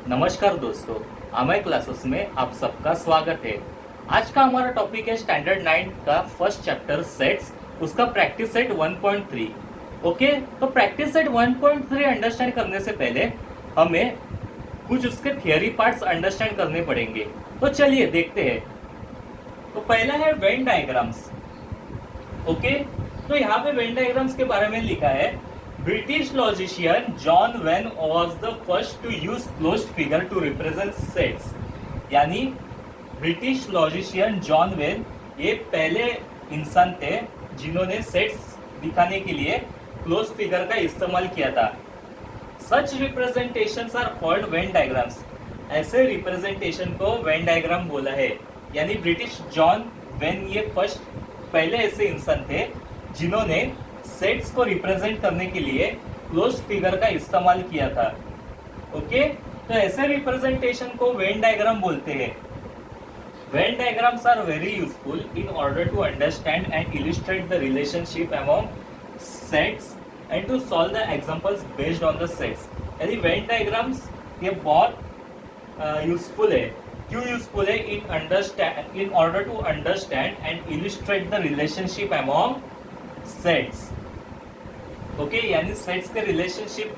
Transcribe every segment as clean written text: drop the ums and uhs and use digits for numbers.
नमस्कार दोस्तों, अमय क्लासेस में आप सबका स्वागत है। आज का हमारा टॉपिक है स्टैंडर्ड 9 का फर्स्ट चैप्टर सेट्स, उसका प्रैक्टिस सेट 1.3। ओके, तो प्रैक्टिस सेट 1.3 अंडरस्टैंड करने से पहले हमें कुछ उसके थियरी पार्ट्स अंडरस्टैंड करने पड़ेंगे। तो चलिए देखते हैं। तो पहला है वेन डायग्राम्स। ओके, तो यहाँ पे वेन डायग्राम्स के बारे में लिखा है, British logician John Venn was the first to use closed figure to represent sets. यानी ब्रिटिश लॉजिशियन जॉन वेन ये पहले इंसान थे जिन्होंने सेट्स दिखाने के लिए क्लोज फिगर का इस्तेमाल किया था। Such representations are called Venn diagrams. ऐसे रिप्रेजेंटेशन को वेन डायग्राम बोला है। यानी ब्रिटिश जॉन वेन ये फर्स्ट पहले ऐसे इंसान थे जिन्होंने सेट्स को रिप्रेजेंट करने के लिए क्लोज्ड फिगर का इस्तेमाल किया था। ओके, तो ऐसे रिप्रेजेंटेशन को वेन डायग्राम बोलते हैं। Venn diagrams are very useful in order to understand and illustrate the relationship among sets and to solve the examples based on the sets. यानी वेन डायग्राम्स ये बहुत यूजफुल है। क्यों यूजफुल है? In order to understand and illustrate the relationship among sets. Okay, यानी sets के relationship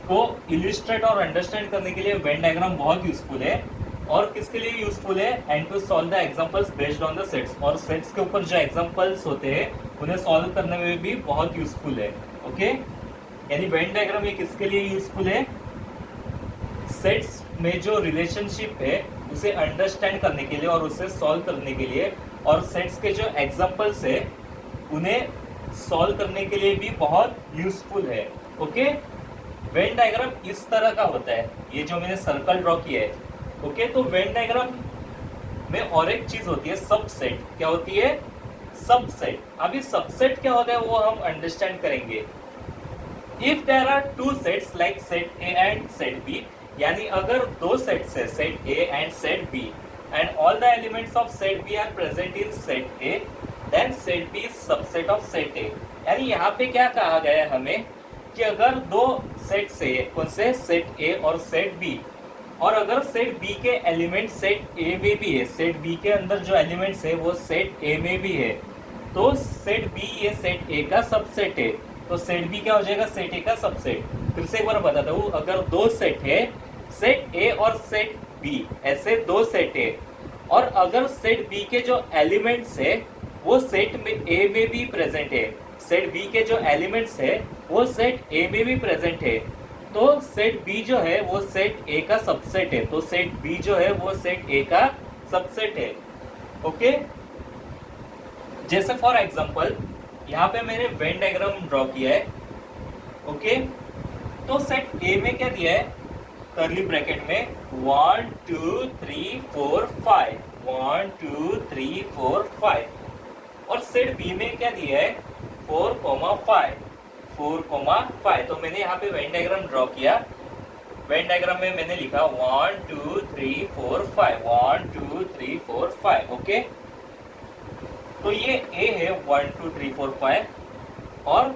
को illustrate और अंडरस्टैंड करने के लिए वेन डायग्राम बहुत यूजफुल है। और किसके लिए यूजफुल है? And to solve the examples based on the sets. और सेट्स के ऊपर जो एग्जांपल्स होते हैं उन्हें सॉल्व करने में भी बहुत यूजफुल है। ओके, यानी वेन डायग्राम ये किसके लिए यूजफुल है? सेट्स में जो रिलेशनशिप है उसे अंडरस्टैंड करने के लिए और उसे सॉल्व करने के लिए, और सेट्स के जो एग्जांपल्स है उन्हें सॉल्व करने के लिए भी बहुत यूजफुल है। ओके, वेन डायग्राम इस तरह का होता है, ये जो मैंने सर्कल ड्रॉ किया है। ओके, तो वेन डायग्राम में और एक चीज होती है सबसेट। क्या होती है? सबसेट। अभी सबसेट क्या होता है वो हम अंडरस्टैंड करेंगे। If there are two sets like set A and set B, यानी अगर दो सेट्स है set A and set B and all the elements of set B are present in set A, then set B is subset of set A. यानी यहाँ पे क्या कहा गया है हमें कि अगर दो सेट से, कौन से? सेट ए और सेट बी, और अगर सेट बी के एलिमेंट सेट ए में भी है, सेट बी के अंदर जो एलिमेंट्स है वो सेट ए में भी है, तो सेट बी ये सेट ए का सबसेट है। तो सेट बी क्या हो जाएगा? सेट ए का सबसेट। फिर से एक बार बताता हूँ, अगर दो सेट है सेट ए और सेट बी, ऐसे दो सेट है, और अगर सेट बी के जो एलिमेंट्स है वो सेट में ए में भी प्रेजेंट है, सेट बी के जो एलिमेंट्स है वो सेट ए में भी प्रेजेंट है, तो सेट बी जो है वो सेट ए का सबसेट है। तो सेट बी जो है वो सेट ए का सबसेट है। ओके, जैसे फॉर एग्जांपल यहाँ पे मैंने वेन डायग्राम ड्रॉ किया है। ओके, तो सेट ए में क्या दिया है? कर्ली ब्रैकेट में 1 2 3 4 5, 1 2 3 4 5, और सेट बी में क्या दिया है? 4, 5, 4, 5। तो मैंने यहाँ पे वेन डायग्राम ड्रॉ किया। वेन डायग्राम में मैंने लिखा 1 2 3 4 5, 1 2 3 4 5। ओके, तो ये ए है 1 2 3 4 5, और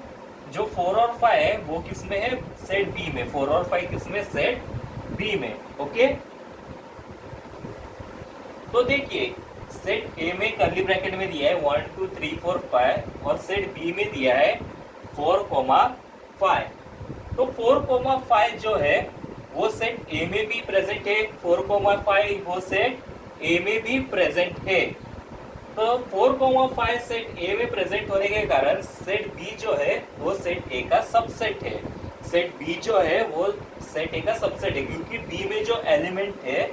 जो 4 और 5 है वो किस में है? सेट बी में। 4 और 5 किस में? सेट बी में। ओके, तो देखिए सेट ए में कर्ली ब्रैकेट में दिया है 1 2 3 4 5, और सेट बी में दिया है 4, 5। तो 4, 5 जो है वो सेट ए में भी प्रेजेंट है, 4, 5 वो सेट ए में भी प्रेजेंट है। तो 4, 5 सेट ए में प्रेजेंट होने के कारण सेट बी जो है वो सेट ए का सबसेट है। सेट बी जो है वो सेट ए का सबसेट है, क्योंकि बी में जो एलिमेंट है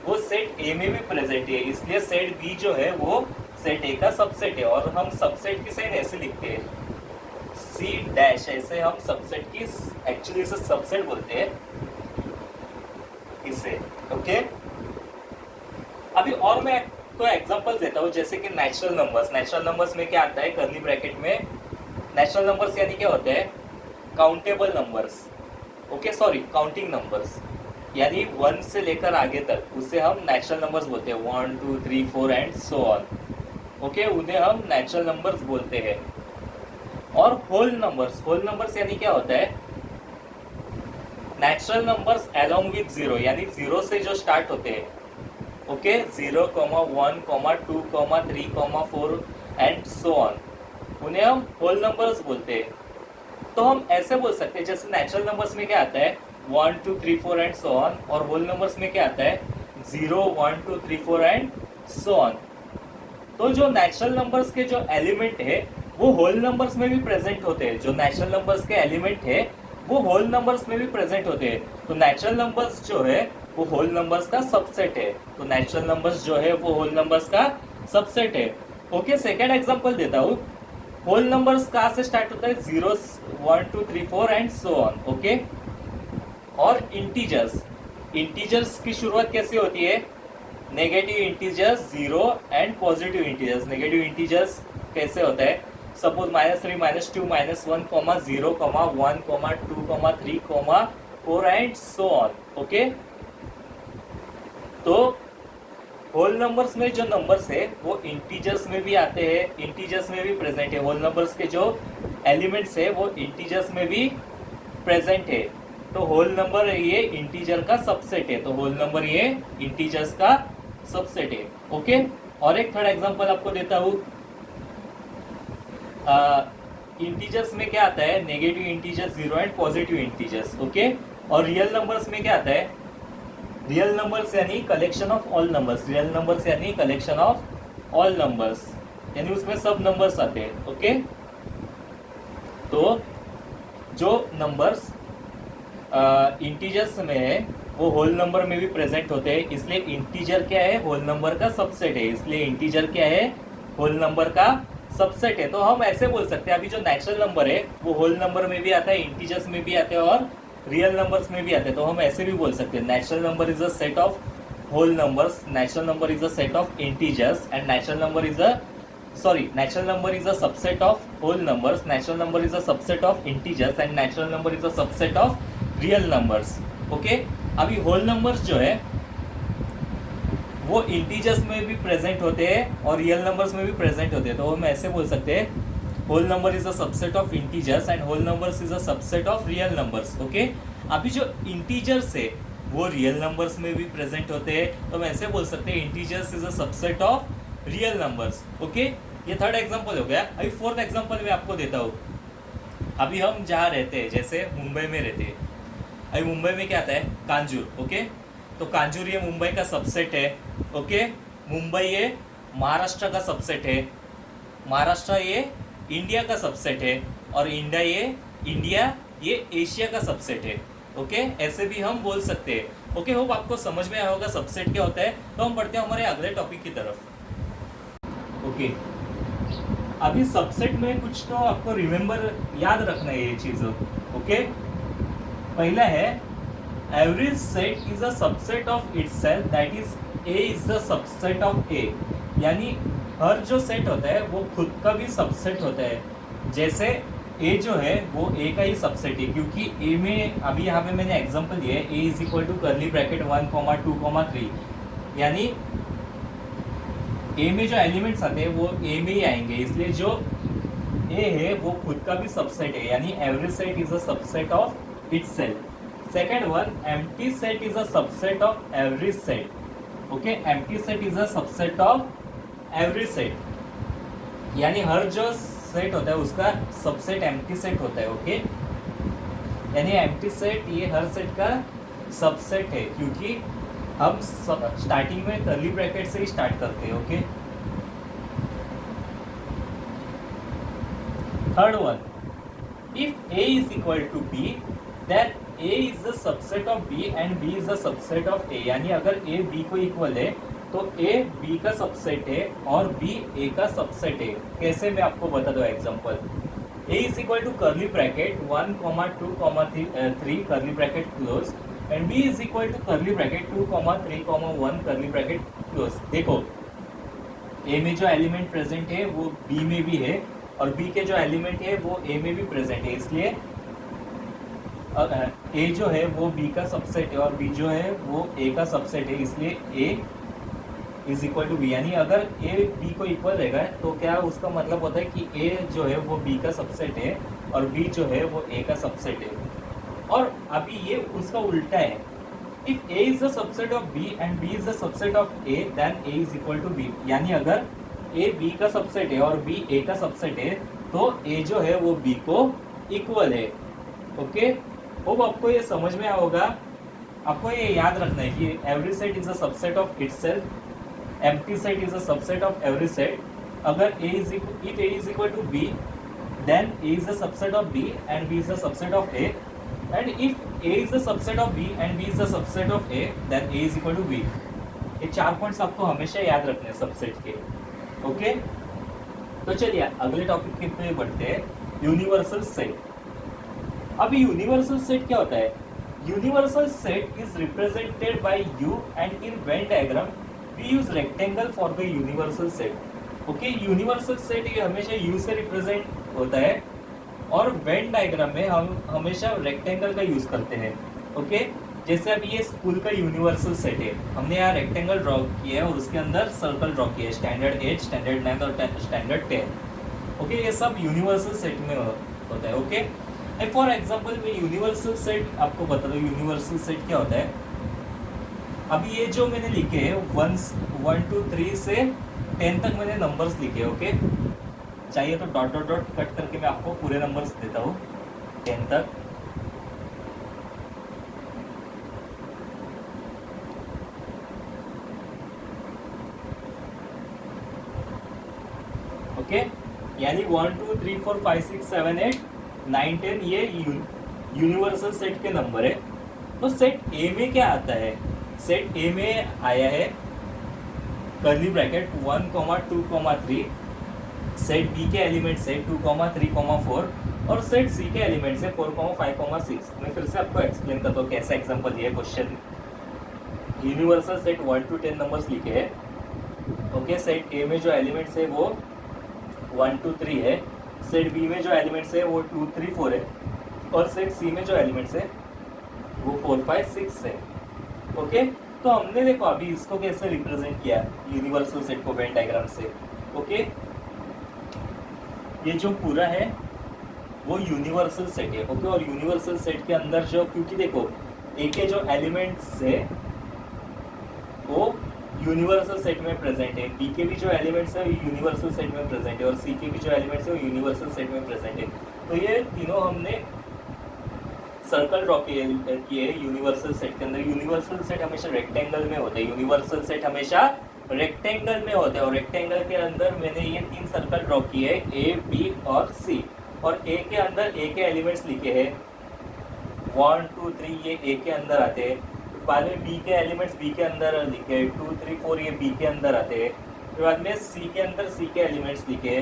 वो सेट ए में भी प्रेजेंट है, इसलिए सेट बी जो है वो सेट ए का सबसेट है। और हम सबसेट की साइन ऐसे लिखते हैं, सी डैश, ऐसे हम सबसेट की, एक्चुअली इसे सबसेट बोलते हैं इसे। ओके, अभी और मैं तो एग्जांपल देता हूँ, जैसे कि नेचुरल नंबर्स। नेचुरल नंबर्स में क्या आता है? कर्ली ब्रैकेट में नेचुरल नंबर्स यानी क्या होते हैं? Countable numbers. Okay, sorry, counting numbers, यानी 1 से लेकर आगे तक उसे हम नेचुरल नंबर्स बोलते हैं, 1 2 3 4 एंड सो ऑन। ओके, उन्हें हम नेचुरल नंबर्स बोलते हैं। और होल नंबर्स, होल नंबर्स यानी क्या होता है? Natural numbers along with zero, यानी जीरो से जो स्टार्ट होते हैं, ओके, 0, 1, 2, 3, 4 एंड सो ऑन, उन्हें हम होल नंबर्स बोलते हैं। तो हम ऐसे बोल सकते हैं, जैसे नेचुरल नंबर्स में क्या आता है 1, 2, 3, 4 एंड सो ऑन, और होल नंबर्स में क्या आता है 0, 1, 2, 3, 4 एंड सो ऑन। तो जो नेचुरल नंबर्स के जो एलिमेंट है वो होल नंबर्स में भी प्रेजेंट होते हैं। जो नेचुरल नंबर्स के एलिमेंट है वो होल नंबर्स में भी प्रेजेंट होते हैं। तो नेचुरल नंबर्स जो है वो होल नंबर्स का सबसेट है। तो नेचुरल नंबर्स जो है वो होल नंबर्स का सबसेट है। ओके, सेकेंड एग्जांपल देता हूँ। होल नंबर्स कहाँ से स्टार्ट होता है 0, 1, 2, 3, 4 एंड सो ऑन। ओके, और इंटीजर्स, इंटीजर्स की शुरुआत कैसे होती है negative integers 0 and positive integers. Negative integers कैसे होता है, suppose -3, -2, -1, -0, -1, -2, -3, -4 and so on. Okay, तो होल नंबर्स में जो नंबर्स है वो इंटीजर्स में भी आते हैं, इंटीजर्स में भी प्रेजेंट है। होल नंबर्स के जो एलिमेंट्स है वो इंटीजर्स में भी प्रेजेंट है। तो होल नंबर ये इंटीजर का सबसेट है। तो होल नंबर ये इंटीजर्स का सबसेट है। ओके, और एक थर्ड एग्जांपल आपको देता हूँ। इंटीजर्स में क्या आता है negative integers 0 and positive integers. Okay, और रियल नंबर्स में क्या आता है रियल नंबर्स यानी collection of all numbers. Real numbers यानी कलेक्शन ऑफ ऑल नंबर्स, यानी उसमें सब नंबर्स आते हैं। ओके, तो जो नंबर्स इंटीजर्स में है वो होल नंबर में भी प्रेजेंट होते हैं, इसलिए इंटीजर क्या है होल नंबर का सबसेट है। इसलिए इंटीजर क्या है होल नंबर का सबसेट है। तो हम ऐसे बोल सकते हैं, अभी जो नेचुरल नंबर है वो होल नंबर में भी आता है, इंटीजर्स में भी आते हैं और रियल नंबर्स में भी आते हैं। तो हम ऐसे भी बोल सकते हैं natural number is a set of whole numbers, natural number is a set of integers and natural number is a subset of whole numbers, natural number is a subset of integers and natural number is a subset of real numbers. Okay, अभी whole numbers जो है वो integers में भी present होते हैं और real numbers में भी प्रेजेंट होते हैं। तो हम ऐसे बोल सकते हैं whole number is a subset of integers and whole numbers is a subset of real numbers. Okay, अभी जो इंटीजर्स है वो रियल नंबर्स में भी प्रेजेंट होते हैं। तो हम ऐसे बोल सकते हैं integers is a subset of real numbers. Okay, ये थर्ड एग्जांपल हो गया। अभी फोर्थ एग्जांपल मैं आपको देता हूँ। अभी हम जहाँ रहते हैं, जैसे मुंबई में रहते हैं, अभी मुंबई में क्या आता है कांजूर। ओके, तो कांजूर ये मुंबई का सबसेट है। ओके, मुंबई ये महाराष्ट्र का सबसेट है, महाराष्ट्र ये इंडिया का सबसेट है, और इंडिया ये एशिया का सबसेट है। ओके, ऐसे भी हम बोल सकते हैं। ओके, होप आपको समझ में आया होगा सबसेट क्या होता है। तो हम बढ़ते हैं हमारे अगले टॉपिक की तरफ। ओके, अभी सबसेट में कुछ तो आपको रिमेंबर याद रखना है ये चीज़। ओके, पहला है every set is a subset of itself, that is A is the subset of A. यानी हर जो सेट होता है वो खुद का भी सबसेट होता है। जैसे ए जो है वो ए का ही सबसेट है, क्योंकि ए में अभी यहाँ पे मैंने एग्जांपल दिया है A is equal to curly bracket 1, 2, 3, यानी ए में जो एलिमेंट्स आते हैं वो ए में ही आएंगे, इसलिए जो ए है वो खुद का भी सबसेट है, यानी every set is a subset of itself. Second one, empty set is a subset of every set. Okay, empty set is a subset of every set, यानी हर जो सेट होता है उसका सबसेट एम्प्टी सेट होता है। ओके, यानी empty set ये हर सेट का सबसेट है, क्योंकि हम स्टार्टिंग में कर्ली ब्रैकेट से ही स्टार्ट करते हैं। Okay, third one, if A is equal to B then A is the subset of B and B is the subset of A. यानी अगर ए बी को इक्वल है तो ए बी का subset है और बी ए का सबसेट है। कैसे, मैं आपको बता दूं example. A is equal to curly bracket 1, 2, 3 curly bracket close and B is equal to curly bracket 2, 3, 1 curly bracket close. देखो, ए में जो एलिमेंट प्रेजेंट है वो बी में भी है और बी के जो एलिमेंट है वो ए में भी प्रेजेंट है, इसलिए ए जो है वो बी का सबसेट है और बी जो है वो ए का सबसेट है, इसलिए ए इज इक्वल टू बी। यानी अगर ए बी को इक्वल रहेगा तो क्या उसका मतलब होता है कि ए जो है वो बी का सबसेट है और बी जो है वो ए का सबसेट है। और अभी ये उसका उल्टा है, if A is the subset of B and B is the subset of A then A is equal to B। यानी अगर A B का सबसेट है और B A का सबसेट है तो A जो है वो B को इक्वल है। ओके, होप आपको ये समझ में आया होगा। आपको ये याद रखना है कि every set is a subset of itself, empty set is a subset of every set. अगर if A is equal to B then A is the subset of B and B is the subset of A, and if A is the subset of B and B is the subset of A then A is equal to B। ये 4 points आपको हमेशा याद रखने हैं subset के। Okay, तो चलिए अगले टॉपिक के पे बढ़ते हैं, यूनिवर्सल सेट। अभी यूनिवर्सल सेट क्या होता है? Universal set is represented by U and in Venn diagram we use rectangle for the universal set। Okay, universal set ये हमेशा U से रिप्रेजेंट होता है और वेन डायग्राम में हम हमेशा रेक्टेंगल का यूज करते हैं। ओके, जैसे अभी ये स्कूल का यूनिवर्सल सेट है, हमने यहाँ रेक्टेंगल ड्रॉ किया है और उसके अंदर सर्कल ड्रॉ किया है, स्टैंडर्ड 8, स्टैंडर्ड 9 और स्टैंडर्ड 10। ओके, ये सब यूनिवर्सल सेट में होता है। ओके, फॉर एग्जाम्पल मैं यूनिवर्सल सेट आपको बता दूँ, यूनिवर्सल सेट क्या होता है। अभी ये जो मैंने लिखे है 1 2 3 से 10 तक मैंने नंबर्स लिखे। ओके, चाहिए तो डॉट डॉट डॉट कट करके मैं आपको पूरे नंबर्स देता हूँ 10 तक। ओके, यानी 1 2 3 4 5 6 7 8 9 10 ये यूनिवर्सल सेट के नंबर है। तो सेट ए में क्या आता है? सेट ए में आया है कर्ली ब्रैकेट 1 2 3, सेट बी के एलिमेंट्स है 2 3 4 और सेट सी के एलिमेंट्स है 4 5 6। मैं फिर से आपको एक्सप्लेन करता हूँ कैसा एग्जांपल दिया है question. Universal set 1 to 10 numbers लिखे हैं। ओके, सेट ए में जो एलिमेंट्स है वो 1 2 3 है, सेट बी में जो एलिमेंट्स है वो 2 3 4 है और सेट सी में जो एलिमेंट्स है वो 4 5 6 है। ओके, तो हमने देखो अभी इसको कैसे रिप्रेजेंट किया यूनिवर्सल सेट को वेन डायग्राम से। ओके, ये जो पूरा है वो यूनिवर्सल सेट है। ओके, और यूनिवर्सल सेट के अंदर जो, क्योंकि देखो ए के जो एलिमेंट्स है वो यूनिवर्सल सेट में प्रेजेंट है, बी के भी जो एलिमेंट्स है यूनिवर्सल सेट में प्रेजेंट है और सी के भी जो एलिमेंट्स है वो यूनिवर्सल सेट में प्रेजेंट है। तो ये तीनों हमने सर्कल ड्रॉ किए यूनिवर्सल सेट के अंदर। यूनिवर्सल सेट हमेशा रेक्टेंगल में होता है, यूनिवर्सल सेट हमेशा रेक्टेंगल में होता है और रेक्टेंगल के अंदर मैंने ये 3 सर्कल ड्रॉ किए हैं, ए बी और सी। और ए के अंदर ए के एलिमेंट्स लिखे हैं 1 2 3, ये ए के अंदर आते हैं। बाद में बी के एलिमेंट्स बी के अंदर लिखे 2 3 4, ये बी के अंदर आते हैं। फिर बाद में सी के अंदर सी के एलिमेंट्स लिखे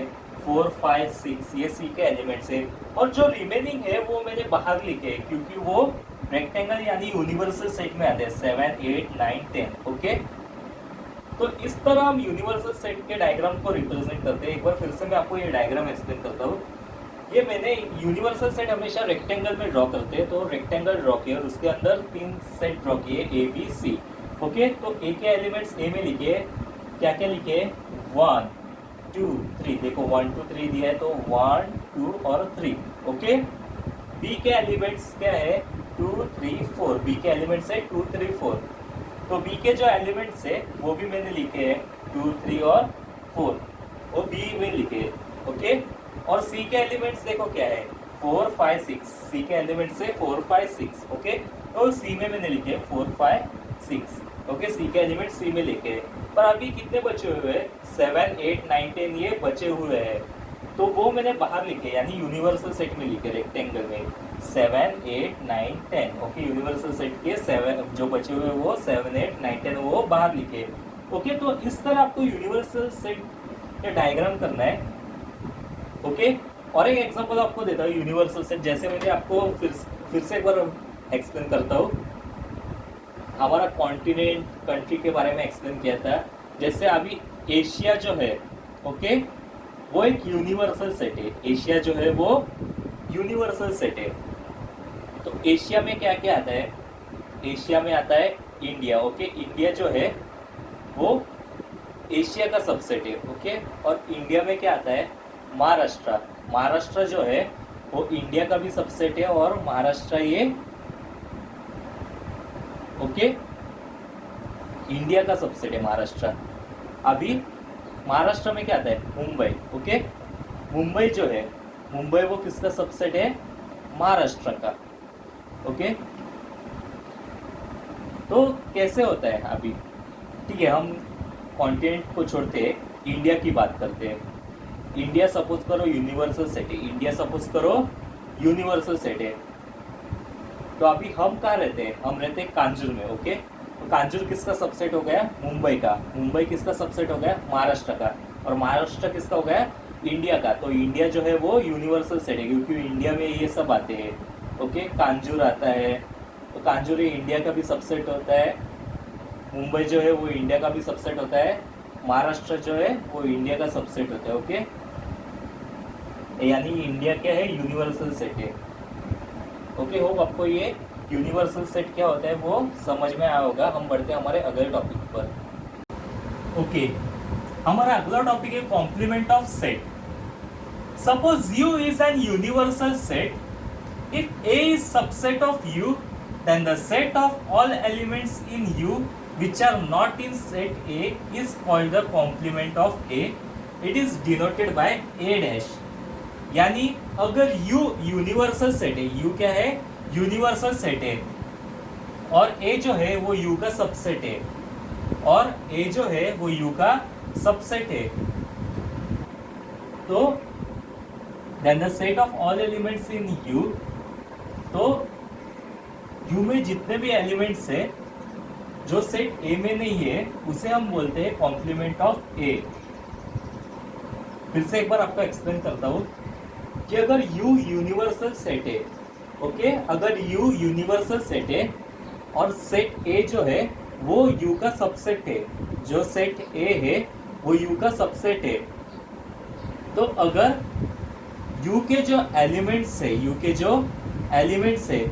4 5 6, ये सी के एलिमेंट्स है। और जो रिमेनिंग है वो मैंने बाहर लिखे हैं क्योंकि वो रेक्टेंगल यानी यूनिवर्सल सेट में आते हैं 7 8 9 10। ओके, तो इस तरह हम यूनिवर्सल सेट के डायग्राम को रिप्रेजेंट करते हैं। एक बार फिर से मैं आपको ये डायग्राम एक्सप्लेन करता हूँ। ये मैंने यूनिवर्सल सेट हमेशा रेक्टेंगल में ड्रॉ करते हैं, तो रेक्टेंगल ड्रॉ किया और उसके अंदर 3 सेट ड्रॉ किए ए बी सी। ओके, तो ए के एलिमेंट्स ए में लिखे क्या क्या लिखे 1 2 3, देखो 1 2 3 दिया है तो 1 2 और 3। ओके, बी के एलिमेंट्स क्या है 2 3 4, बी के एलिमेंट्स है 2 3 4। तो बी के जो एलिमेंट्स है वो भी मैंने लिखे हैं 2 3 और 4, वो बी में लिखे हैं। ओके, और सी के एलिमेंट्स देखो क्या है 4 5 6, सी के एलिमेंट्स है 4 5 6। ओके, तो सी में मैंने लिखे 4 5 6। ओके, सी के एलिमेंट्स सी में लिखे हैं। पर अभी कितने बचे हुए हैं 7 8 9 10, ये बचे हुए हैं तो वो मैंने बाहर लिखे यानी यूनिवर्सल सेट में लिखे रेक्टेंगल में 7 8 9 10। ओके, यूनिवर्सल सेट के 7 जो बचे हुए वो 7 8 9 10 वो बाहर लिखे। ओके, तो इस तरह आपको यूनिवर्सल सेट का डायग्राम करना है। ओके, और एक एग्जांपल आपको देता हूँ यूनिवर्सल सेट, जैसे मैंने आपको फिर से एक बार एक्सप्लेन करता हूँ। हमारा कॉन्टिनेंट कंट्री के बारे में एक्सप्लेन किया था। जैसे अभी एशिया जो है, ओके, वो एक यूनिवर्सल सेट है। एशिया जो है वो यूनिवर्सल सेट है। तो एशिया में क्या क्या आता है? एशिया में आता है इंडिया। ओके, इंडिया जो है वो एशिया का सबसेट है। ओके, और इंडिया में क्या आता है महाराष्ट्र। महाराष्ट्र जो है वो इंडिया का भी सबसेट है और महाराष्ट्र ये ओके, इंडिया का सबसेट है महाराष्ट्र। अभी महाराष्ट्र में क्या आता है, मुंबई। ओके, मुंबई जो है, मुंबई वो किसका सबसेट है, महाराष्ट्र का। ओके, तो कैसे होता है अभी, ठीक है, हम कॉन्टिनेंट को छोड़ते हैं, इंडिया की बात करते हैं। इंडिया सपोज करो यूनिवर्सल सेट है, इंडिया सपोज करो यूनिवर्सल सेट है। तो अभी हम कहाँ रहते हैं, हम रहते हैं कांजूर में। ओके, तो कांजूर किसका सबसेट हो गया, मुंबई का। मुंबई किसका सबसेट हो गया, महाराष्ट्र का। और महाराष्ट्र किसका हो गया, इंडिया का। तो इंडिया जो है वो यूनिवर्सल सेट है, क्योंकि इंडिया में ये सब आते हैं। ओके, कांजूर आता है, तो कांजूर इंडिया का भी सबसेट होता है। मुंबई जो है वो इंडिया का भी सबसेट होता है। महाराष्ट्र जो है वो इंडिया का सबसेट होता है। ओके, यानी इंडिया क्या है, यूनिवर्सल सेट है। ओके, होप आपको ये यूनिवर्सल सेट क्या होता है वो समझ में आया होगा। हम बढ़ते हैं हमारे अगले टॉपिक पर। ओके, हमारा अगला टॉपिक है complement of set. Suppose U is an universal set. If A is subset of U, then the set of all elements in U which are not in set A is called the complement of A. It is denoted by A dash. यानी अगर U universal set है, U क्या है, universal set है, और A जो है वो U का सबसेट है, और A जो है वो U का सबसेट है, तो then the set of all elements in U, तो U में जितने भी एलिमेंट्स है जो सेट A में नहीं है उसे हम बोलते हैं कॉम्प्लीमेंट ऑफ A। फिर से एक बार आपको एक्सप्लेन करता हूँ कि अगर U यूनिवर्सल सेट है, ओके, अगर U यूनिवर्सल सेट है और सेट A जो है वो U का सबसेट है, जो सेट A है वो U का सबसेट है, तो अगर U के जो एलिमेंट्स है, U के जो एलिमेंट्स है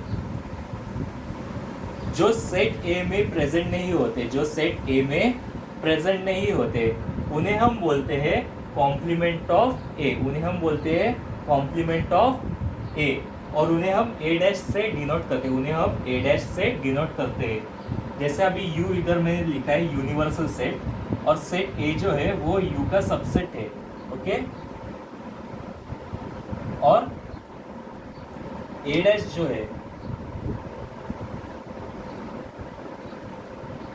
जो सेट A में प्रेजेंट नहीं होते, जो सेट A में प्रेजेंट नहीं होते, उन्हें हम बोलते हैं कॉम्प्लीमेंट ऑफ A। उन्हें हम बोलते हैं कॉम्प्लीमेंट ऑफ A, और उन्हें हम A डैश से डिनोट करते हैं, उन्हें हम A डैश से डिनोट करते हैं। जैसे अभी U इधर मैंने लिखा है यूनिवर्सल सेट, और सेट A जो है वो U का सबसेट है। ओके, और A डैश जो है,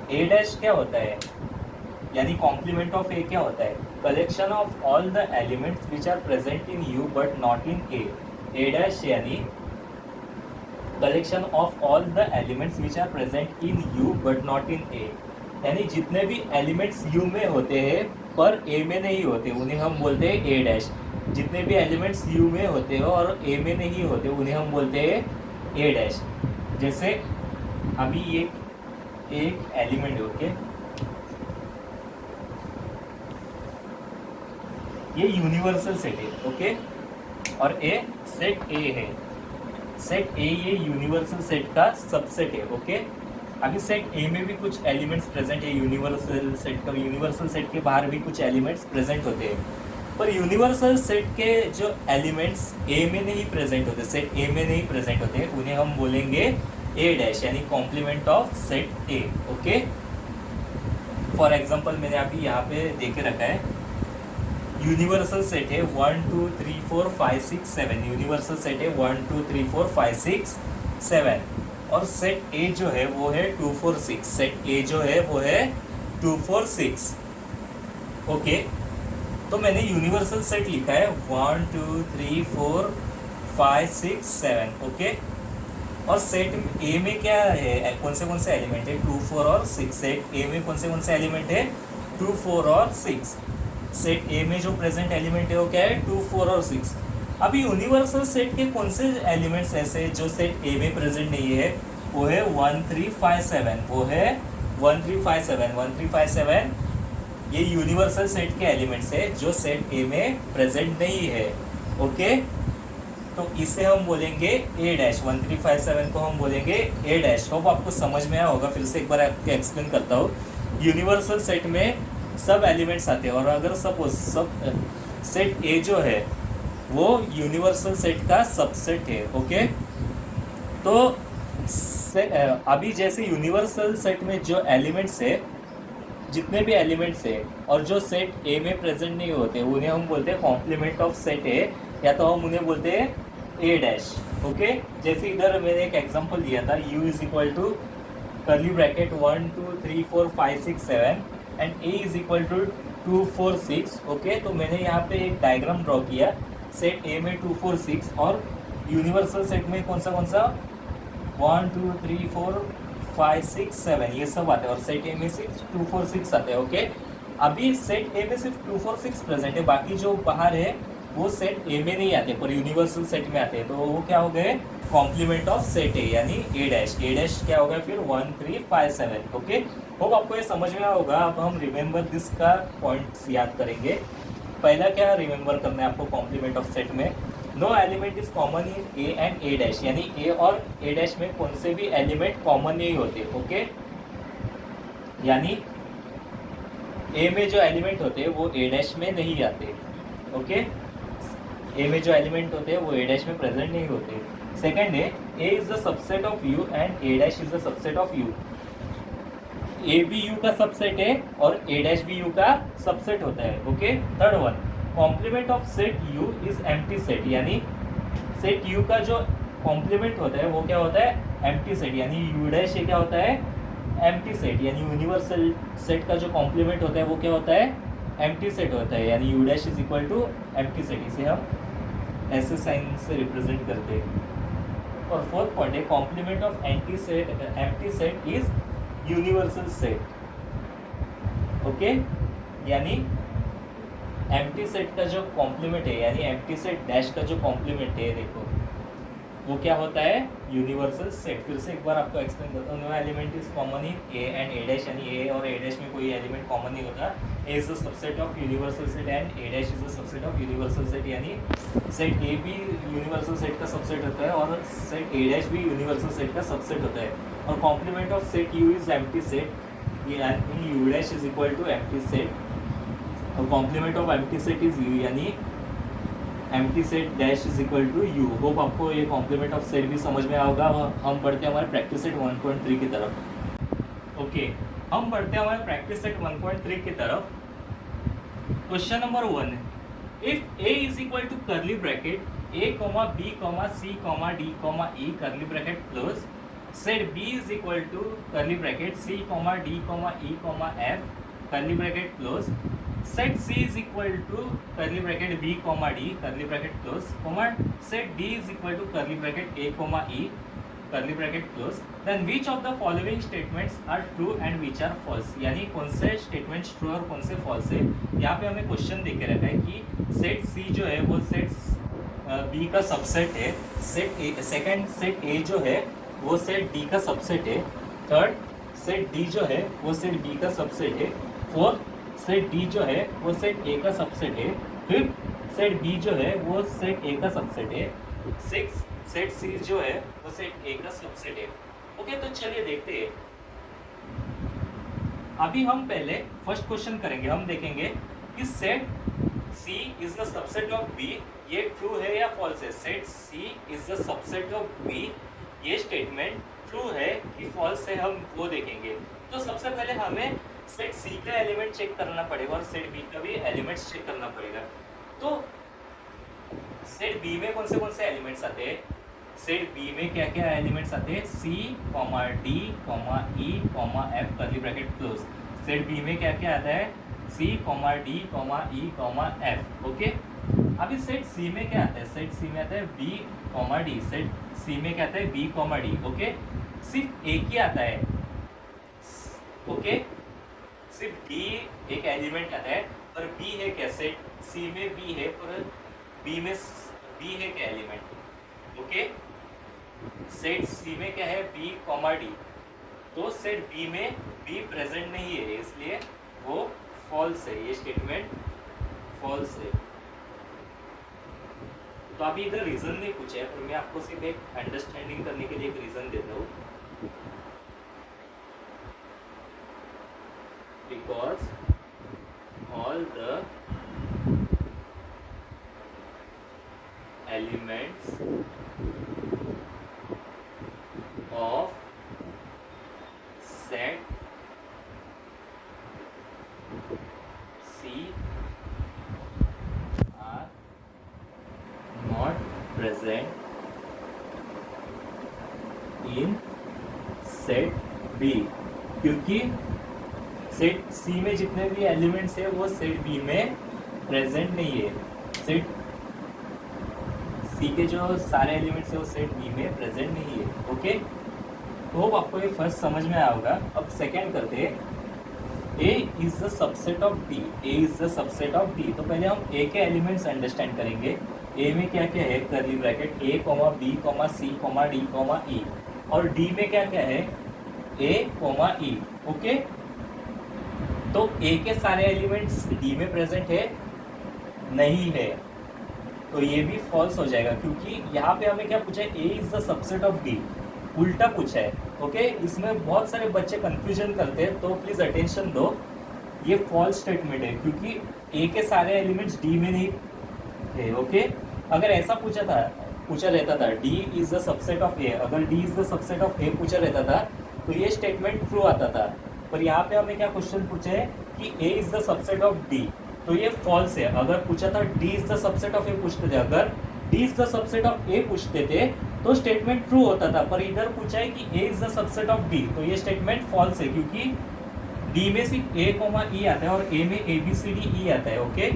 A डैश क्या होता है, यानी कॉम्प्लीमेंट ऑफ A क्या होता है, collection of all the elements which are present in U but not in A। A dash यानी collection of all the elements which are present in U but not in A, यानी जितने भी elements U में होते हैं पर A में नहीं होते उन्हें हम बोलते हैं A डैश। जितने भी एलिमेंट्स U में होते हैं और A में नहीं होते उन्हें हम बोलते हैं A डैश। जैसे अभी ये एक एलिमेंट है, ओके, ये यूनिवर्सल सेट है, ओके, और ए सेट A है। सेट A ये यूनिवर्सल सेट का सबसेट है। ओके, अभी सेट A में भी कुछ एलिमेंट्स प्रेजेंट है यूनिवर्सल सेट का, यूनिवर्सल सेट के बाहर भी कुछ एलिमेंट्स प्रेजेंट होते हैं, पर यूनिवर्सल सेट के जो एलिमेंट्स A में नहीं प्रेजेंट होते, सेट A में नहीं प्रेजेंट होते, उन्हें हम बोलेंगे A डैश, यानी complement of set A। Okay, for example मैंने अभी यहाँ पे दे के रखा है, यूनिवर्सल सेट है 1 2 3 4 5 6 7, यूनिवर्सल सेट है 1 2 3 4 5 6 7, और सेट A जो है वो है 2 4 6, सेट A जो है वो है 2 4 6। ओके, तो मैंने यूनिवर्सल सेट लिखा है 1 2 3 4 5 6 7। ओके, और सेट A में क्या है, कौन से एलिमेंट है, 2 4 और 6। सेट A में कौन से एलिमेंट है, 2 4 और 6। सेट A में जो प्रेजेंट एलिमेंट है वो क्या है, 2 4 और 6। अभी यूनिवर्सल सेट के कौन से एलिमेंट्स ऐसे जो सेट A में प्रेजेंट नहीं है, वो है 1 3 5 7, वो है 1 3 5 7। 1 3 5 7 ये यूनिवर्सल सेट के एलिमेंट्स है जो सेट A में प्रेजेंट नहीं है। ओके, तो इसे हम बोलेंगे A डैश, 1 3 5 7 को हम बोलेंगे A डैश। होप आपको समझ में आया होगा, फिर से एक बार आपको एक्सप्लेन करता हूँ। यूनिवर्सल सेट में सब एलिमेंट्स आते हैं, और अगर सपोज सब सेट A जो है वो यूनिवर्सल सेट का सबसेट है, ओके, तो अभी जैसे यूनिवर्सल सेट में जो एलिमेंट्स है, जितने भी एलिमेंट्स है और जो सेट ए में प्रेजेंट नहीं होते उन्हें हम बोलते हैं कॉम्प्लीमेंट ऑफ सेट ए, या तो हम उन्हें बोलते हैं ए डैश। ओके, जैसे इधर मैंने एक एग्जांपल दिया था, u is equal to curly bracket 1 2 3 4 5 6 7 and a is equal to 2 4 6। Okay, तो मैंने यहाँ पे एक डायग्राम ड्रॉ किया सेट ए में 2 4 6 और यूनिवर्सल सेट में कौन सा 1 2 3 4 5 6 7 ये सब आते हैं, और सेट ए में सिर्फ 2 4 6 आते हैं। ओके, अभी सेट ए में सिर्फ 2 4 6 प्रेजेंट है, बाकी जो बाहर है वो सेट ए में नहीं आते पर यूनिवर्सल सेट में आते हैं, तो वो क्या हो गए कॉम्प्लीमेंट ऑफ सेट ए यानी ए डैश। ए डैश क्या होगा फिर 1 3 5 7। ओके, होप आपको ये समझ में होगा। अब हम रिमेंबर दिस का पॉइंट्स याद करेंगे। पहला क्या रिमेंबर करना है आपको कॉम्प्लीमेंट ऑफ सेट में, no element is common in A and A dash, यानी ए और ए डैश में कौन से भी एलिमेंट कॉमन नहीं होते। ओके, यानी ए में जो एलिमेंट होते हैं वो ए डैश में नहीं आते। ओके, ए में जो एलिमेंट होते हैं वो ए डैश में प्रेजेंट नहीं होते। सेकंड है A is the subset of U and A dash is the subset of U. A भी यू का सबसेट है और ए डैश भी यू का सबसेट होता है। Okay, third one complement of set U is empty set, यानी set U का जो कॉम्प्लीमेंट होता है वो क्या होता है एम्प्टी सेट, यानी यू डैश ये क्या होता है एम्प्टी सेट, यानी यूनिवर्सल सेट का जो कॉम्प्लीमेंट होता है वो क्या होता है एम्प्टी सेट होता है, यानी U dash is equal to empty set. इसे हम ऐसे साइन से रिप्रेजेंट करते हैं। और फोर्थ पॉइंट है complement of empty set is universal set. Okay, यानी एम्प्टी सेट का जो कॉम्प्लीमेंट है यानी एम्प्टी सेट डैश का जो कॉम्प्लीमेंट है देखो वो क्या होता है यूनिवर्सल सेट। फिर से एक बार आपको एक्सप्लेन करता हूँ। No element is common in A and A dash, यानी ए और ए डैश में कोई एलिमेंट कॉमन नहीं होता। A is the subset of universal set and A dash is the subset of universal set, यानी set A भी universal set का subset होता है और सेट ए डैश भी यूनिवर्सल सेट का सबसेट होता है। और complement of set U is empty set, यानी U dash is equal to empty set. और complement of empty set is U, यानी empty set dash is equal to U. Hope आपको ये complement of set भी समझ में आएगा। हम बढ़ते हैं हमारे प्रैक्टिस सेट 1.3 की तरफ। ओके, हम बढ़ते हैं हमारे प्रैक्टिस सेट 1.3 की तरफ। Question number 1, if A is equal to curly bracket A comma B comma C comma D comma E curly bracket close, set B is equal to curly bracket C comma D comma E comma F curly bracket close, set C is equal to curly bracket B comma D curly bracket close comma set D is equal to curly bracket A comma E curly bracket close, then which of the following statements are true and which are false, यानी कौन से statements true और कौन से false है। यहाँ पे हमें क्वेश्चन दे के रखा है कि सेट C जो है वो सेट B का सबसेट है, सेकंड सेट A जो है वो सेट D का सबसेट है, थर्ड सेट D जो है वो सेट B का सबसेट है, फोर्थ सेट डी जो है वो सेट ए का सबसेट है, फिफ्थ सेट बी जो है वो सेट ए का सबसेट है, सिक्स सेट सी जो है वो सेट ए का सबसेट है। ओके, तो चलिए देखते हैं। अभी हम पहले फर्स्ट क्वेश्चन करेंगे। हम देखेंगे कि set C is the subset of B, ये ट्रू है या फॉल्स है। Set C is the subset of B, ये स्टेटमेंट ट्रू है कि फॉल्स है हम वो देखेंगे। तो सबसे पहले हमें सेट सी का एलिमेंट चेक करना पड़ेगा और सेट बी का भी एलिमेंट्स चेक करना पड़ेगा। तो सेट बी में कौन से एलिमेंट्स आते हैं, सेट बी में क्या क्या एलिमेंट्स आते हैं C comma D comma E comma F curly bracket close. Set B में क्या क्या आता है C comma D comma E comma F. Okay, अभी सेट सी में क्या आता है, सेट सी में आता है B comma D, set C में क्या आता है बी कॉमा डी। ओके, सिर्फ एक ही आता है। ओके, सिर्फ डी एक एलिमेंट आता है और बी है क्या, सेट सी में बी है और बी में बी है क्या एलिमेंट। ओके, सेट सी में क्या है बी कॉमा डी, तो सेट बी में बी प्रेजेंट नहीं है इसलिए वो फॉल्स है, ये स्टेटमेंट फॉल्स है। तो अभी इधर रीजन नहीं पूछा है पर मैं आपको सिर्फ एक अंडरस्टैंडिंग करने के लिए एक रीजन देता हूँ। Because all the elements of present in set B, क्योंकि सेट सी में जितने भी एलिमेंट्स है वो सेट बी में प्रेजेंट नहीं है। सेट सी के जो सारे एलिमेंट्स है वो सेट बी में प्रेजेंट नहीं है। ओके, तो आपको ये फर्स्ट समझ में आया होगा। अब सेकेंड करते हैं, A is the subset of D. A is the subset of D. तो पहले हम ए के एलिमेंट्स अंडरस्टैंड करेंगे। ए में क्या क्या है, curly bracket A comma B comma C comma D comma ई, और डी में क्या क्या है, ए कॉमा ई। ओके, तो ए के सारे एलिमेंट्स डी में प्रेजेंट है नहीं है, तो ये भी फॉल्स हो जाएगा, क्योंकि यहाँ पे हमें क्या पूछा है, A is the subset of D, उल्टा पूछा है। ओके, इसमें बहुत सारे बच्चे कंफ्यूजन करते हैं, तो प्लीज अटेंशन दो, ये फॉल्स स्टेटमेंट है, क्योंकि ए के सारे एलिमेंट्स डी में नहीं थे। ओके, अगर ऐसा पूछा रहता था D is the subset of A, अगर D is the subset of A पूछा रहता था तो ये स्टेटमेंट ट्रू आता था। पर यहाँ पे हमें क्या क्वेश्चन पूछा है कि A is the subset of D, तो ये फॉल्स है। अगर पूछा था D is the subset of A पूछते थे, अगर D is the subset of A पूछते थे तो स्टेटमेंट ट्रू होता था। पर इधर पूछा है कि A is the subset of D, तो ये स्टेटमेंट फॉल्स है, क्योंकि डी में सिर्फ ए कॉमा ई आता है और ए में A B C D E आता है। ओके,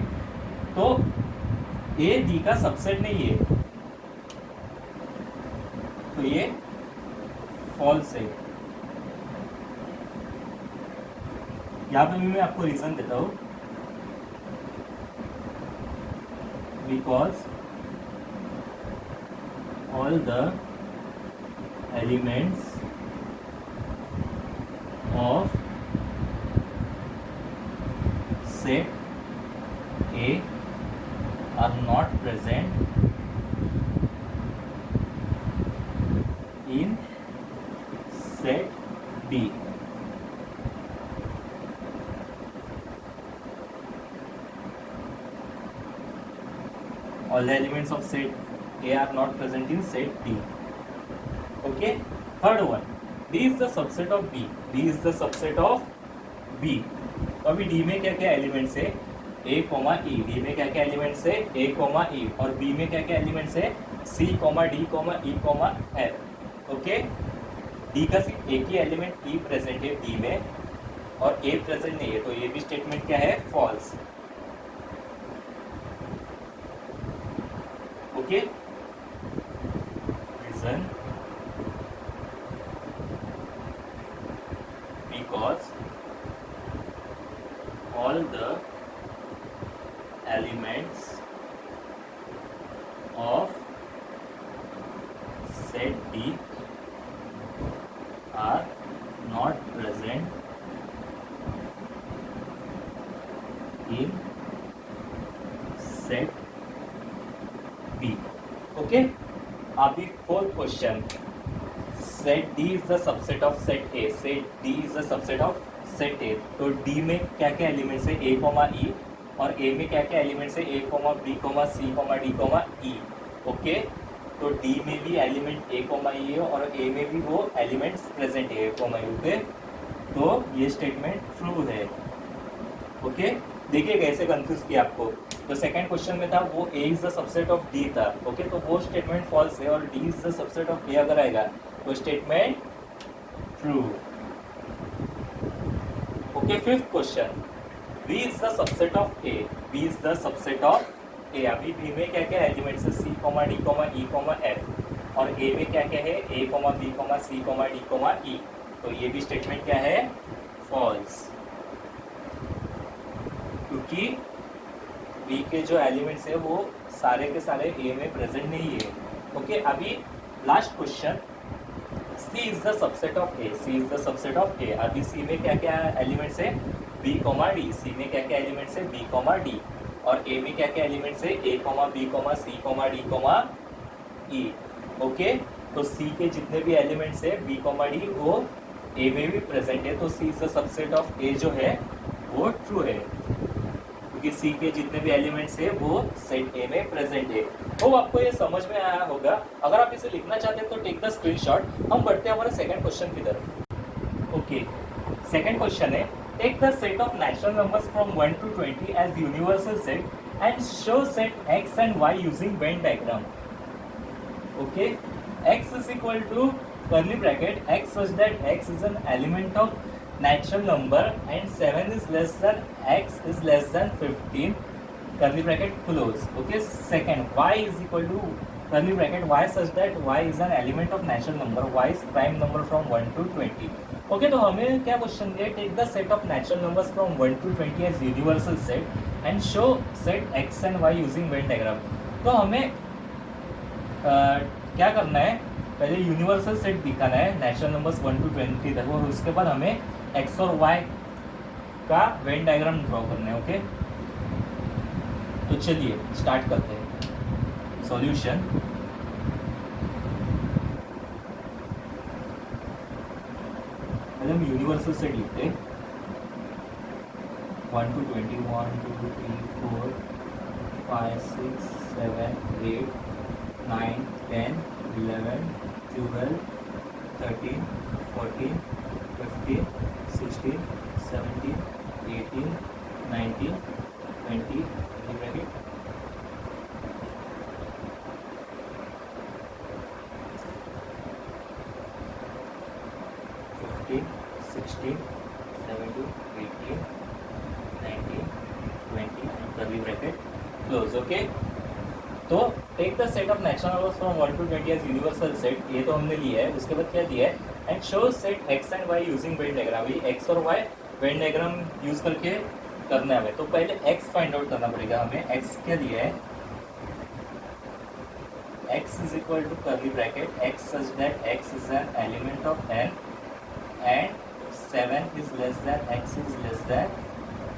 तो ए डी का सबसेट नहीं है, तो ये फॉल्स है। यहाँ पे भी मैं आपको रीजन देता हूँ, because all the elements of set A are not present in set B. All the elements of set A are not present in set D. Okay, third one, D is the subset of B. D is the subset of B. तो अभी D में क्या क्या elements है, A comma E। D में क्या क्या elements है, A कॉमा E, और B में क्या क्या एलिमेंट्स है, C comma D comma E comma F। Okay, D का सिर्फ एक ही एलिमेंट E प्रेजेंट है D में और A प्रेजेंट नहीं है, तो ये भी स्टेटमेंट क्या है, false. Okay, reason because all the elements of set D are not present in set B. Okay, अभी fourth question, set D is the subset of set A. Set D is the subset of set ए, तो D में क्या क्या elements है, A comma ई, और A में क्या क्या एलिमेंट्स है, A comma B comma C comma D comma E. Okay, तो डी में भी एलिमेंट ए कॉमा ई है और ए में भी वो एलिमेंट्स प्रेजेंट है, ए कॉमा ई। ओके, तो ये स्टेटमेंट ट्रू है। ओके, देखिए कैसे कंफ्यूज किया आपको। तो सेकंड क्वेश्चन में था वो A is the subset of D था। ओके, तो वो स्टेटमेंट फॉल्स है, और D is the subset of A अगर आएगा तो statement true. Okay, fifth question, B is the subset of A. B is the subset of A. अभी B में क्या क्या एलिमेंट्स है, C comma D comma E comma F, और A में क्या क्या है, A comma B comma C comma D comma ई, तो ये भी स्टेटमेंट क्या है, फॉल्स, क्योंकि बी के जो एलिमेंट्स है वो सारे के सारे ए में प्रेजेंट नहीं है। ओके, अभी last question, C is the subset of A. C is the subset of A. अभी सी में क्या क्या एलिमेंट्स है, बी कॉमा डी। सी में क्या क्या एलिमेंट्स है, बी कॉमा डी, और ए में क्या क्या एलिमेंट्स है, A comma B comma C comma D comma E. Okay, तो सी के जितने भी एलिमेंट्स है बी कॉमा डी वो ए में भी प्रेजेंट है, तो सी इज द सबसेट ऑफ ए जो है वो ट्रू है, क्योंकि सी के जितने भी एलिमेंट्स है वो सेट ए में प्रेजेंट है। तो आपको ये समझ में आया होगा। अगर आप इसे लिखना चाहते हैं तो टेक द स्क्रीनशॉट। हम बढ़ते हैं हमारे सेकंड क्वेश्चन की तरफ। ओके, सेकंड क्वेश्चन है, take the set of natural numbers from 1 to 20 as universal set and show set X and Y using Venn diagram. Okay, x is equal to curly bracket x such that x is an element of natural number and 7 is less than x is less than 15 curly bracket close. Okay, second, y is equal to curly bracket y such that y is an element of natural number, y is prime number from 1 to 20. Okay, तो हमें क्या question दिया, take the set of natural numbers from 1 to 20 as universal set and show set x and y using Venn diagram. तो हमें क्या करना है, पहले यूनिवर्सल सेट दिखाना है नेचुरल नंबर्स 1 to 20 तक, और उसके बाद हमें x और y का वेन डायग्राम ड्रॉ करना है. ओके, तो चलिए स्टार्ट करते हैं. सॉल्यूशन, हम यूनिवर्सल सेट लिखते हैं 1 to 20, 1 2 3 4 5 6 7 8 9 10 11 12 13 14 15 16 17 18 19 20 bracket 15 16 17 18 19 20 and curly bracket close. Okay, तो take the set of natural numbers from 1 to 20 as universal set, ये तो हमने लिया है. उसके बाद क्या दिया है, and show set x and y using Venn diagram. ये x और y वेन डायग्राम यूज करके करना है हमें. तो पहले x फाइंड आउट करना पड़ेगा हमें. x क्या दिया है, x is equal to curly bracket x such that x is an element of n and 7 is less than x is less than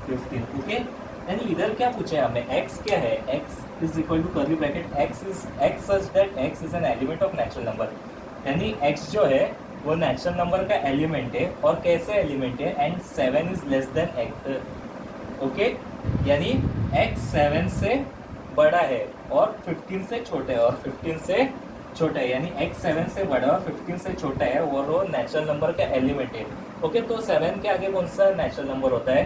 15. Okay, यानी इधर क्या पूछा है हमें, x क्या है, x is equal to curly bracket x is x such that x is an element of natural number. यानी x जो है वो नेचुरल नंबर का एलिमेंट है, और कैसे एलिमेंट है, and 7 is less than x. Okay, यानी x 7 से बड़ा है और 15 से छोटा है, और 15 से छोटा है, यानी x 7 से बड़ा और 15 से छोटा है, और वो नेचुरल नंबर का एलिमेंट है. ओके, तो 7 के आगे कौन सा नेचुरल नंबर होता है,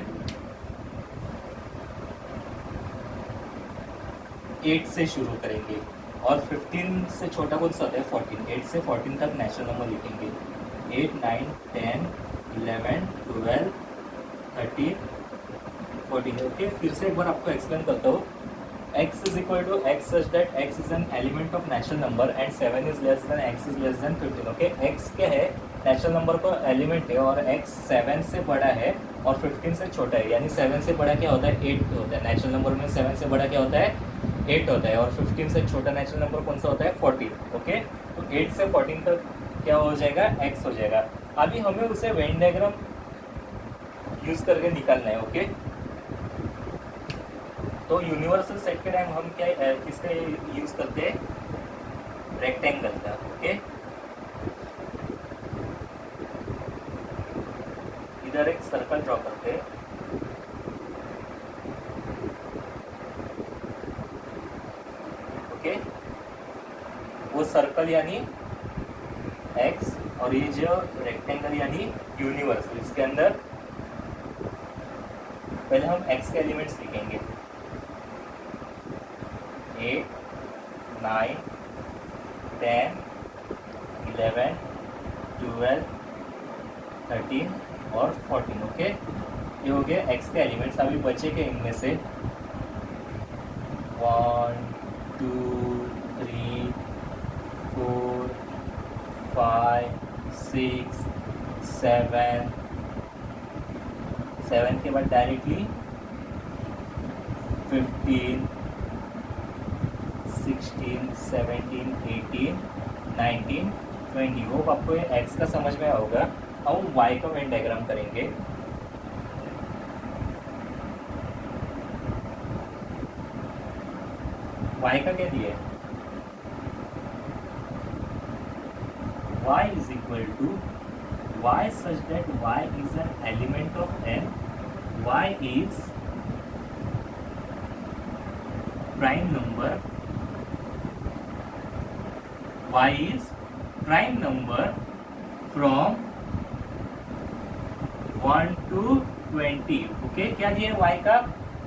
8 से शुरू करेंगे, और 15 से छोटा कौन सा होता है, 14. 8 से 14 तक नेचुरल नंबर लिखेंगे, 8 9 10 11 12 13 14. ओके, फिर से एक बार आपको एक्सप्लेन करता हूँ. x is equal to x such that x is an element of natural number and 7 is less than x is less than 15. Okay, x क्या है, नेचुरल नंबर का एलिमेंट है, और x 7 से बड़ा है और 15 से छोटा है. यानी 7 से बड़ा क्या होता है, 8 होता है. नेचुरल नंबर में 7 से बड़ा क्या होता है, 8 होता है, और 15 से छोटा नेचुरल नंबर कौन सा होता है, 14. ओके, तो 8 से 14 तक क्या हो जाएगा, x हो जाएगा. अभी हमें उसे वेन डायग्राम यूज करके निकालना है. ओके, तो यूनिवर्सल सेट के टाइम हम क्या किसका यूज करते हैं, रेक्टेंगल का. ओके, इधर एक सर्कल ड्रॉ करते हैं. ओके, वो सर्कल यानी x, और ये जो रेक्टेंगल यानी यूनिवर्सल. इसके अंदर पहले हम x के एलिमेंट्स लिखेंगे, 8 9 10 11 12 13 और 14. ओके, ये हो गया x के एलिमेंट्स. अभी बचे के इनमें से 1 2 3 4 5 6 7. 7 के बाद डायरेक्टली 15 16 17 18 19 20. होप आपको ये x का समझ में होगा. अब y का वेन डायग्राम करेंगे. y का क्या दिया है, y is equal to y such that y is an element of n, y is prime number, y is prime number from 1 to 20. Okay, क्या दिया है y का,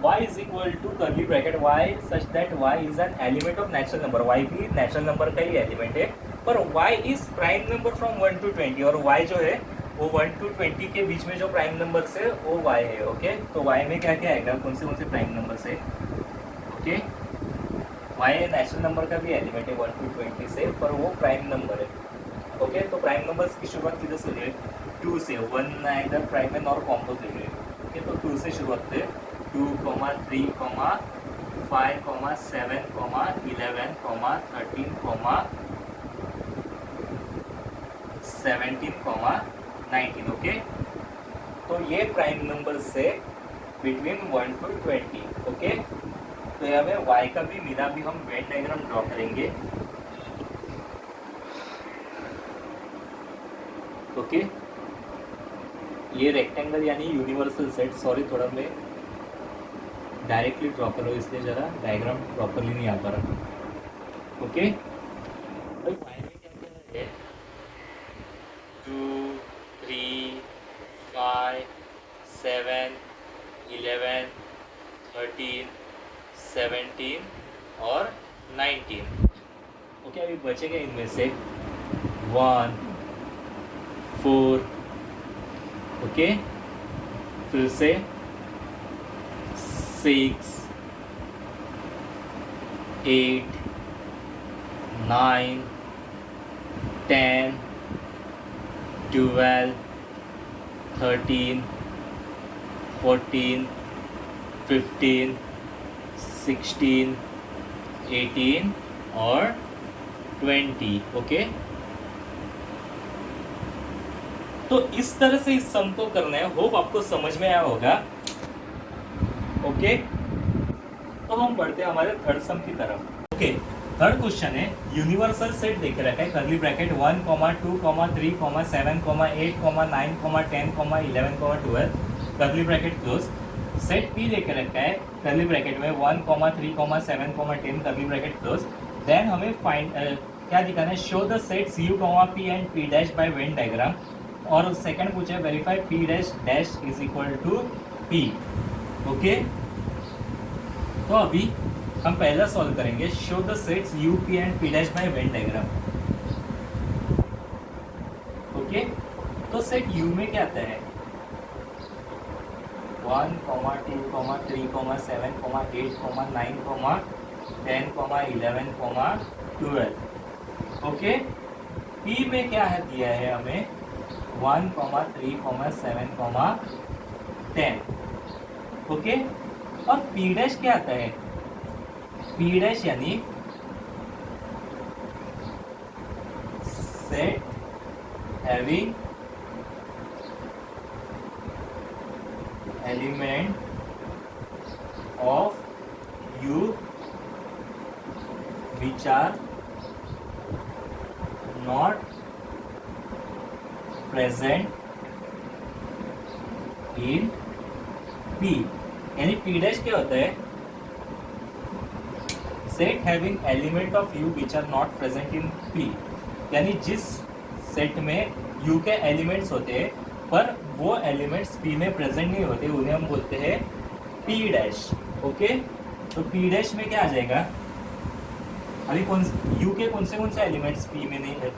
y is equal to curly bracket y such that y is an element of natural number, y भी natural number का ही element है, पर y is prime number from 1 to 20, और y जो है वो 1 to 20 के बीच में जो प्राइम नंबर है वो y है। ओके, तो y में क्या क्या आएगा, कौन से प्राइम नंबर से। ओके, y नेचुरल नंबर का भी एलिमेंट है 1 to 20 से, पर वो प्राइम नंबर है। ओके, तो प्राइम नंबर्स की शुरुआत किधर से है, 2 से, 1 नाइदर प्राइम एंड और कॉम्पोजिट है। ओके, तो 2 से शुरुआत है, 2, 3, 5, 7, 11, 13, 17, 19। ओके, तो ये प्राइम नंबर से बिटवीन 1 to 20। ओके, तो यहाँ में y का भी मेरा भी हम वेन डायग्राम ड्रॉ करेंगे। ओके, ये रेक्टेंगल यानी यूनिवर्सल सेट, सॉरी थोड़ा मैं डायरेक्टली ड्रॉ कर रहा हूँ इसलिए ज़रा डायग्राम प्रॉपरली नहीं आ पा रहा। ओके, भाई y में क्या क्या है, 2, 3, 5, 7, 11, 13, 17 और 19। ओके, अभी बचेगा इनमें से 1, 4, ओके, फिर से 6, 8, 9, 10, 12, 13, 14, 15, 16, 18 और 20। ओके, तो इस तरह से इस सम को करना है, होप आपको समझ में आया होगा। ओके, तो हम बढ़ते हैं हमारे थर्ड सम की तरफ। ओके, थर्ड क्वेश्चन है, यूनिवर्सल सेट देख रखा है, curly bracket 1, 2, 3, 7, 8, 9, 10, 11, 12, curly bracket close. Set P देख रखा है कर्ली ब्रैकेट में 1, 3, 7, 10, कर्ली ब्रैकेट क्लोज। देन हमें फाइंड क्या दिखाना है, show the sets U, P and P dash by Venn diagram, और सेकंड पूछा है verify P dash dash is equal to P। Okay, तो अभी हम पहला सॉल्व करेंगे, show the sets U, P and P dash by Venn diagram. Okay, तो set U में क्या आता है, 1, 2, 3, 7, 8, 9, 10, 11, 12। ओके, P में क्या है दिया है हमें, 1, 3, 7, 10। ओके, और P डैश क्या आता है, P डैश यानी set having element of U which are not present in P। यानी P डैश क्या होता है, set having element of U which are not present in P, यानी जिस सेट में U के एलिमेंट्स होते हैं पर वो एलिमेंट्स P में प्रेजेंट नहीं होते, उन्हें हम बोलते हैं P डैश। ओके, तो P डैश में क्या आ जाएगा, अभी U के कौन से एलिमेंट्स P में नहीं है,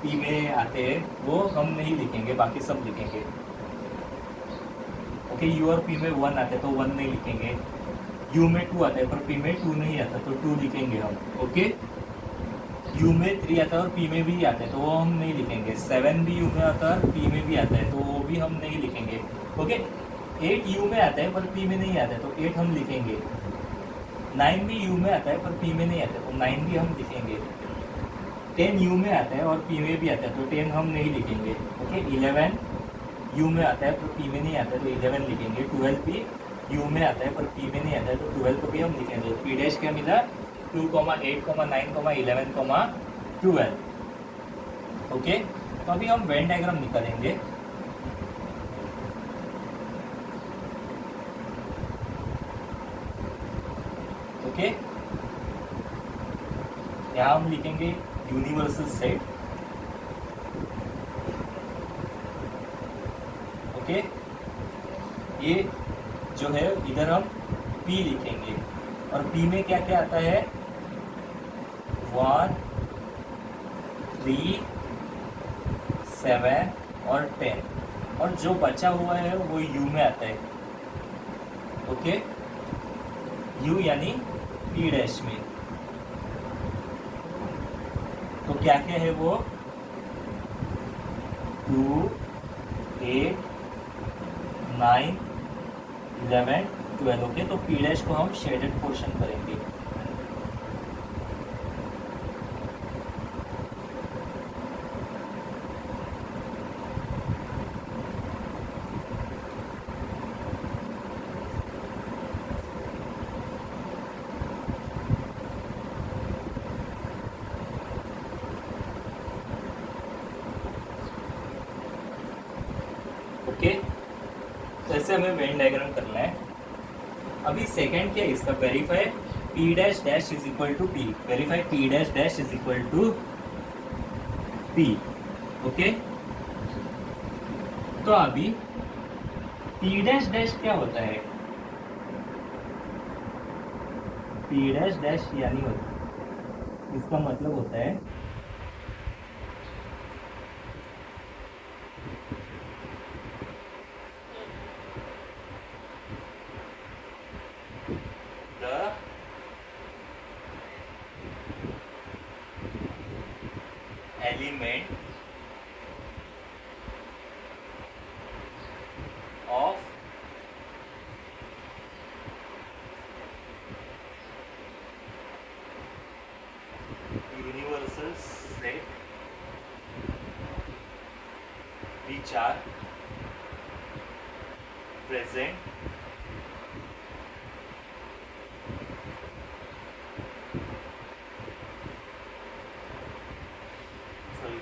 P में आते हैं वो हम नहीं लिखेंगे, बाकी सब लिखेंगे। ओके, U और P में 1 आते हैं तो 1 नहीं लिखेंगे, U में 2 आता है पर P में 2 नहीं आता तो 2 लिखेंगे हम। ओके, U में 3 आता है और P में भी आता है तो वो हम नहीं लिखेंगे, 7 भी U में आता है और P में भी आता है तो वो भी हम नहीं लिखेंगे। ओके, 8 U में आता है पर P में नहीं आता है तो 8 हम लिखेंगे, 9 भी U में आता है पर P में नहीं आता है तो 9 भी हम लिखेंगे, 10 U में आता है और P में भी आता है तो 10 हम नहीं लिखेंगे। ओके, 11 U में आता है पर P में नहीं आता है तो 11 लिखेंगे, 12 भी U में आता है पर P में नहीं आता है तो 12 को भी हम लिखेंगे। P डैश क्या मिला, 2, 8, 9, 11, 12। ओके, तो अभी हम वेन डायग्राम निकालेंगे। ओके, यहाँ हम लिखेंगे यूनिवर्सल सेट। ओके, ये जो है इधर हम P लिखेंगे और P में क्या क्या आता है 1 3 7 और 10 और जो बचा हुआ है वो U में आता है। ओके U यानी P डैश में। तो क्या क्या है वो 2 8 9 11 12। ओके तो P डैश को हम शेडेड पोर्शन करेंगे। ओके तो ऐसे हमें वेन डायग्राम करना है। अभी सेकंड क्या है इसका verify P dash dash is equal to P। Verify P dash dash is equal to P। Okay तो अभी P डैश डैश क्या होता है P डैश डैश यानी होता है इसका मतलब होता है the element of universal set which are present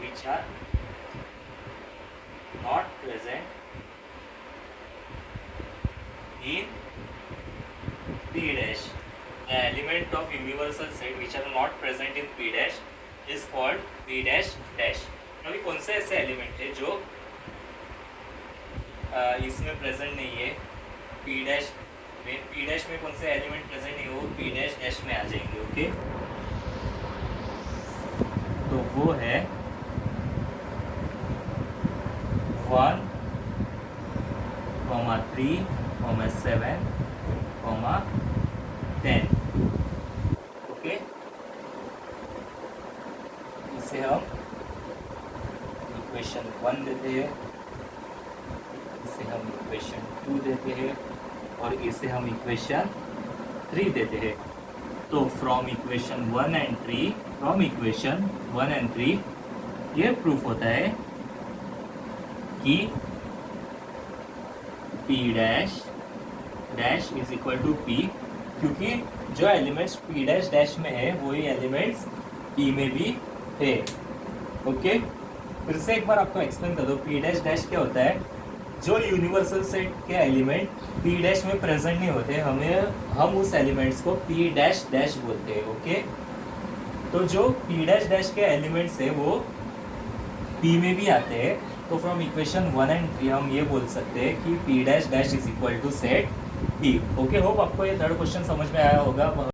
which are not present in P dash. The element of universal set which are not present in P dash is called P dash dash. अभी कौन से ऐसे element है जो इसमें present नहीं है P dash में कौन से एलिमेंट प्रेजेंट नहीं है वो P डैश डैश में आ जाएंगे। ओके तो वो है 1 3 7 10। ओके इसे हम इक्वेशन 1 देते हैं, इसे हम इक्वेशन 2 देते हैं और इसे हम इक्वेशन 3 देते हैं। तो फ्रॉम इक्वेशन 1 एंड 3 ये प्रूफ होता है कि P dash dash is equal to P, क्योंकि जो एलिमेंट्स P डैश डैश में है वही एलिमेंट्स P में भी है। ओके फिर से एक बार आपको एक्सप्लेन कर दो P डैश डैश क्या होता है। जो यूनिवर्सल सेट के एलिमेंट P डैश में प्रेजेंट नहीं होते हम उस एलिमेंट्स को P डैश डैश बोलते हैं। ओके तो जो P डैश डैश के एलिमेंट्स है वो P में भी आते हैं। तो फ्रॉम इक्वेशन 1 एंड 3 हम ये बोल सकते हैं कि P dash dash is equal to set P। Okay hope आपको ये थर्ड क्वेश्चन समझ में आया होगा।